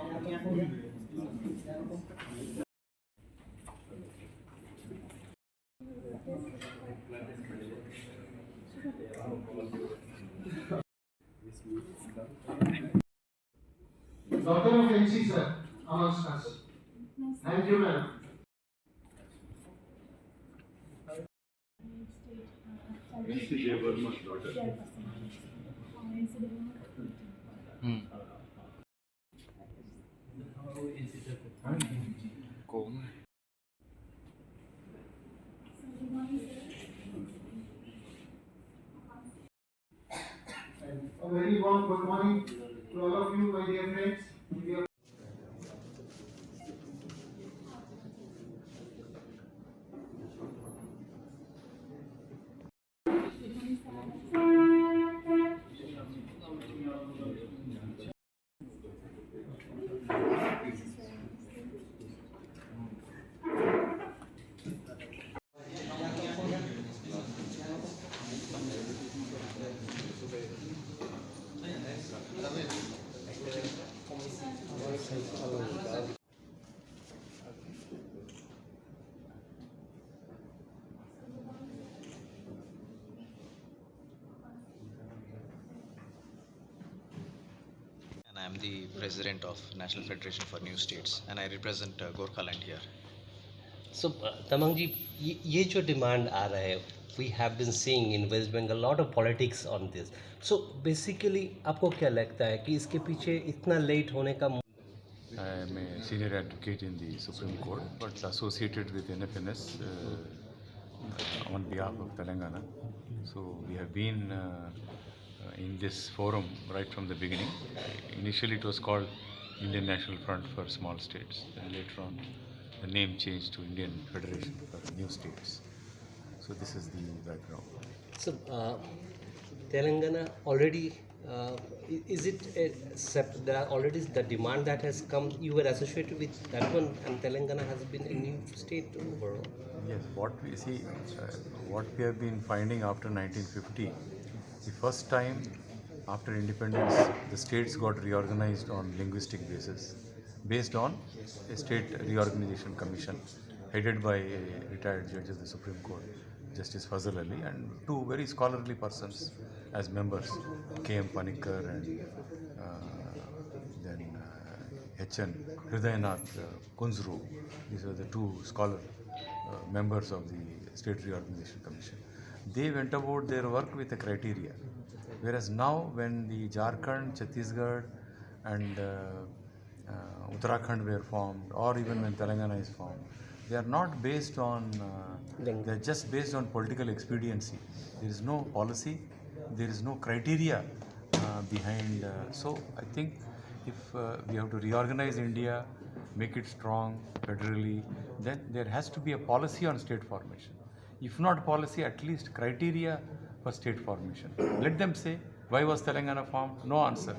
Daughter of NC sir amongst us. Thank you, ma'am. A very warm good morning to all of you, my dear friends. We are And I'm the president of National Federation for New States, and I represent Gorkhaland here. So, Tamang जी, ये जो demand आ रहा है, we have been seeing in West Bengal lot of politics on this. So basically आपको क्या लगता है कि इसके पीछे इतना लेट होने का? I am a senior advocate in the Supreme Court, but associated with Nfns on behalf of Telangana. So we have been in this forum right from the beginning. Initially it was called Indian National Front for Small States, and later on the name changed to Indian Federation for New States. So this is the background. So Telangana already, is it already the demand that has come, you were associated with that one, and Telangana has been a new state overall? Yes, what we see, what we have been finding after 1950, the first time after independence, the states got reorganized on linguistic basis, based on a state reorganization commission headed by a retired judge of the Supreme Court, Justice Fazal Ali, and two very scholarly persons as members, K.M. Panikkar and then H.N. Hridayanath Kunzru. These were the two scholar members of the State Reorganization Commission. They went about their work with a criteria, whereas now when the Jharkhand, Chhattisgarh and Uttarakhand were formed, or even when Telangana is formed, they are not based on, they are just based on political expediency. There is no policy, there is no criteria behind. So I think if we have to reorganize India, make it strong federally, then there has to be a policy on state formation. If not policy, at least criteria for state formation. Let them say, why was Telangana formed? No answer.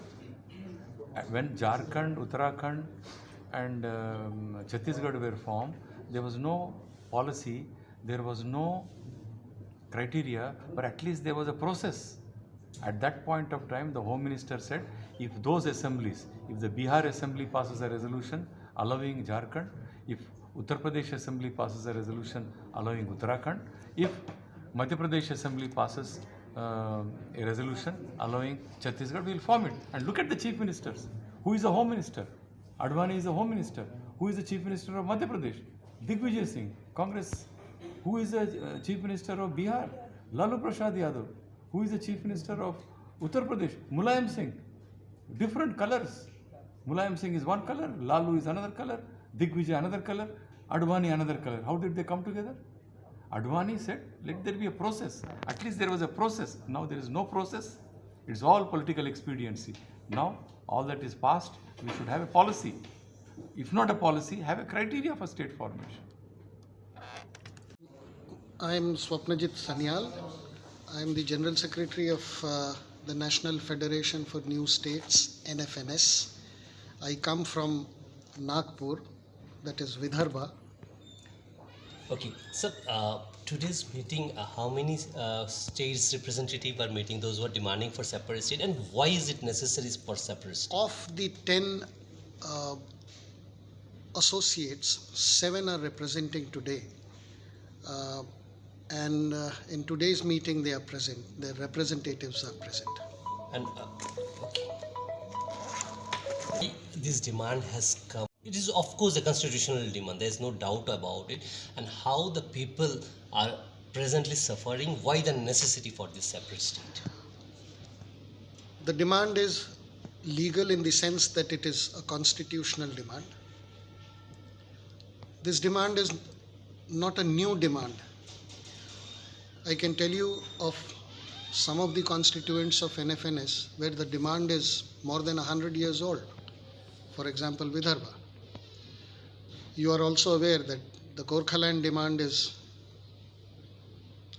When Jharkhand, Uttarakhand and Chhattisgarh were formed, there was no policy, there was no criteria, but at least there was a process. At that point of time, the Home Minister said, if those assemblies, if the Bihar Assembly passes a resolution allowing Jharkhand, if Uttar Pradesh Assembly passes a resolution allowing Uttarakhand, if Madhya Pradesh Assembly passes a resolution allowing Chhattisgarh, we will form it. And look at the Chief Ministers. Who is the Home Minister? Advani is the Home Minister. Who is the Chief Minister of Madhya Pradesh? Digvijay Singh, Congress. Who is the Chief Minister of Bihar? Lalu Prasad Yadav. Who is the Chief Minister of Uttar Pradesh? Mulayam Singh. Different colors. Mulayam Singh is one color, Lalu is another color, Digvijay another color, Advani another color. How did they come together? Advani said, let there be a process. At least there was a process. Now there is no process. It's all political expediency. Now all that is past, we should have a policy. If not a policy, have a criteria for state formation. I am Swapnajit Sanyal. I am the General Secretary of the National Federation for New States, Nfns. I come from Nagpur, that is Vidarbha. Okay, so today's meeting, how many states representatives are meeting, those who are demanding for separate state, and why is it necessary for separate state? Of the 10 uh, associates, 7 are representing today. Uh, and in today's meeting, they are present. Their representatives are present. And this demand has come. It is of course a constitutional demand. There is no doubt about it. And how the people are presently suffering. Why the necessity for this separate state? The demand is legal in the sense that it is a constitutional demand. This demand is not a new demand. I can tell you of some of the constituents of Nfns where the demand is more than 100 years old. For example, Vidarbha. You are also aware that the Gorkhaland demand is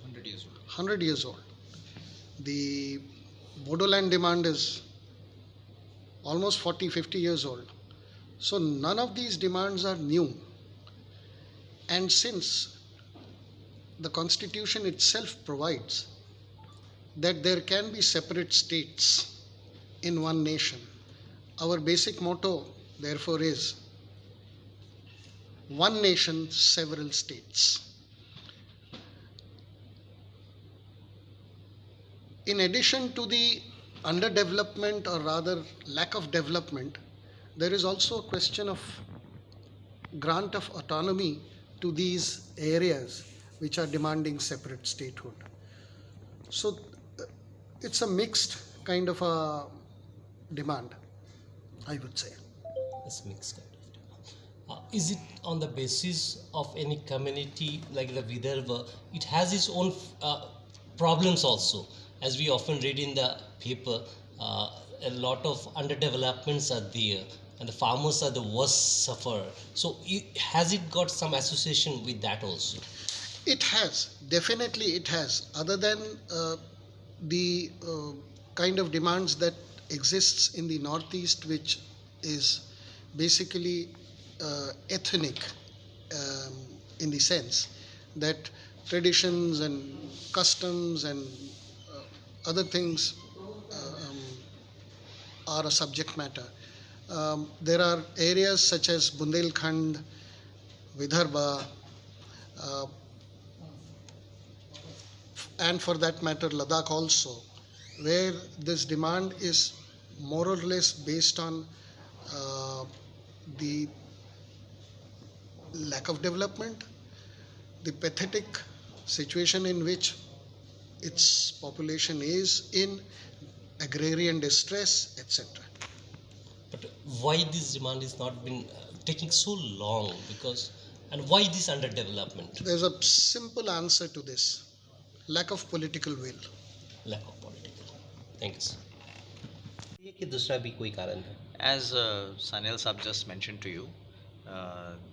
100 years old. 100 years old. The Bodoland demand is almost 40, 50 years old. So none of these demands are new. And since the Constitution itself provides that there can be separate states in one nation, our basic motto, therefore, is one nation, several states. In addition to the underdevelopment, or rather lack of development, there is also a question of grant of autonomy to these areas which are demanding separate statehood. So it's a mixed kind of a demand, I would say. It's mixed kind of demand. Is it on the basis of any community like the Vidarbha? It has its own problems also. As we often read in the paper, a lot of underdevelopments are there, and the farmers are the worst sufferer. So has it got some association with that also? It has, definitely it has. Other than the kind of demands that exists in the Northeast, which is basically ethnic in the sense that traditions and customs and other things are a subject matter. There are areas such as Bundelkhand, Vidarbha, and for that matter Ladakh also, where this demand is more or less based on the lack of development, the pathetic situation in which its population is in, agrarian distress, etc. But why this demand is not been taking so long? Because, and why this underdevelopment? There's a simple answer to this: lack of political will. Lack of political. Thank you, sir. ये कि दूसरा भी कोई कारण है? As Sanil Sab just mentioned to you,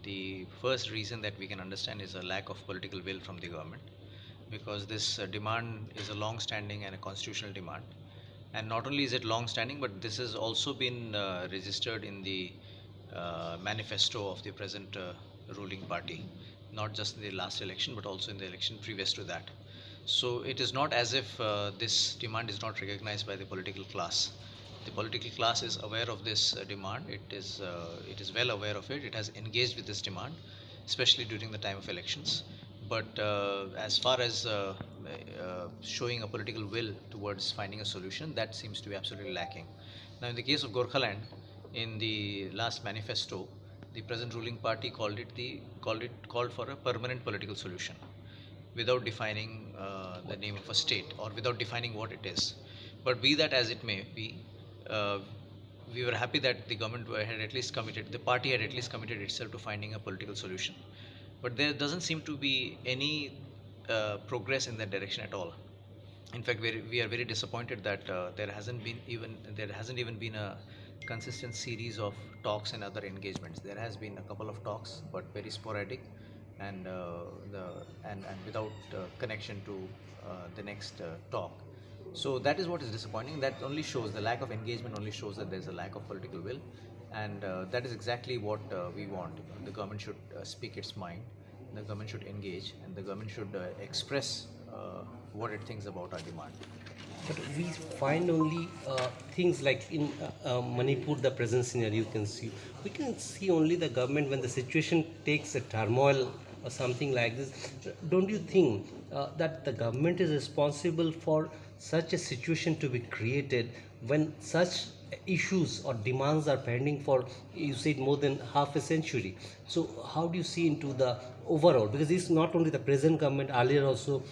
the first reason that we can understand is a lack of political will from the government, because this demand is a long-standing and a constitutional demand. And not only is it long-standing, but this has also been registered in the manifesto of the present ruling party, not just in the last election, but also in the election previous to that. So it is not as if this demand is not recognized by the political class. The political class is aware of this demand. It is well aware of it. It has engaged with this demand, especially during the time of elections. But as far as showing a political will towards finding a solution, that seems to be absolutely lacking. Now, in the case of Gorkhaland, in the last manifesto, the present ruling party called for a permanent political solution, without defining the name of a state, or without defining what it is. But be that as it may be, we were happy that the government had at least committed, the party had at least committed itself to finding a political solution. But there doesn't seem to be any progress in that direction at all. In fact, we are very disappointed that there hasn't even been a consistent series of talks and other engagements. There has been a couple of talks, but very sporadic, and without connection to the next talk. So that is what is disappointing. That only shows, the lack of engagement only shows that there is a lack of political will, and that is exactly what we want. The government should speak its mind. The government should engage, and the government should express what it thinks about our demand. But we find only things like in Manipur, the present scenario you can see. We can see only the government when the situation takes a turmoil or something like this. Don't you think that the government is responsible for such a situation to be created when such issues or demands are pending for, you said, more than half a century? So how do you see into the overall, because it's not only the present government, earlier also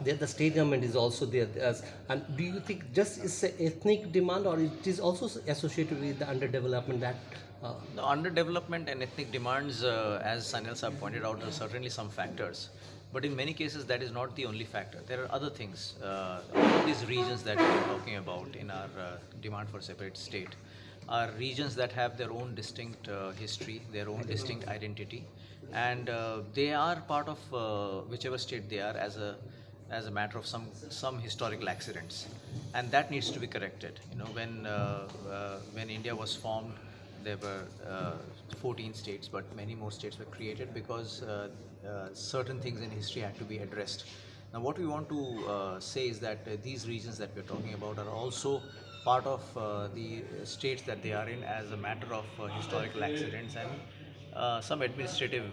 the state government is also there as, and do you think just it's an ethnic demand or it is also associated with the underdevelopment that The underdevelopment and ethnic demands, as Sanil Saab pointed out, are certainly some factors. But in many cases, that is not the only factor. There are other things. All these regions that we are talking about in our demand for separate state are regions that have their own distinct history, their own distinct identity, and they are part of whichever state they are as a matter of some historical accidents, and that needs to be corrected. You know, when India was formed, there were 14 states, but many more states were created because certain things in history had to be addressed. Now, what we want to say is that these regions that we're talking about are also part of the states that they are in as a matter of historical accidents and some administrative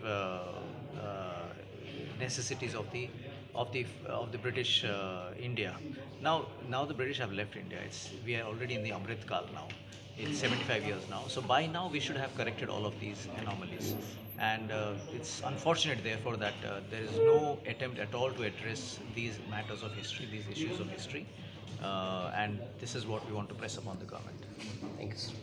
necessities of the British India. Now the British have left India. We are already in the Amrit Kal now. It's 75 years now. So by now we should have corrected all of these anomalies. And it's unfortunate, therefore, that there is no attempt at all to address these matters of history, these issues of history. And this is what we want to press upon the government. thank you, sir.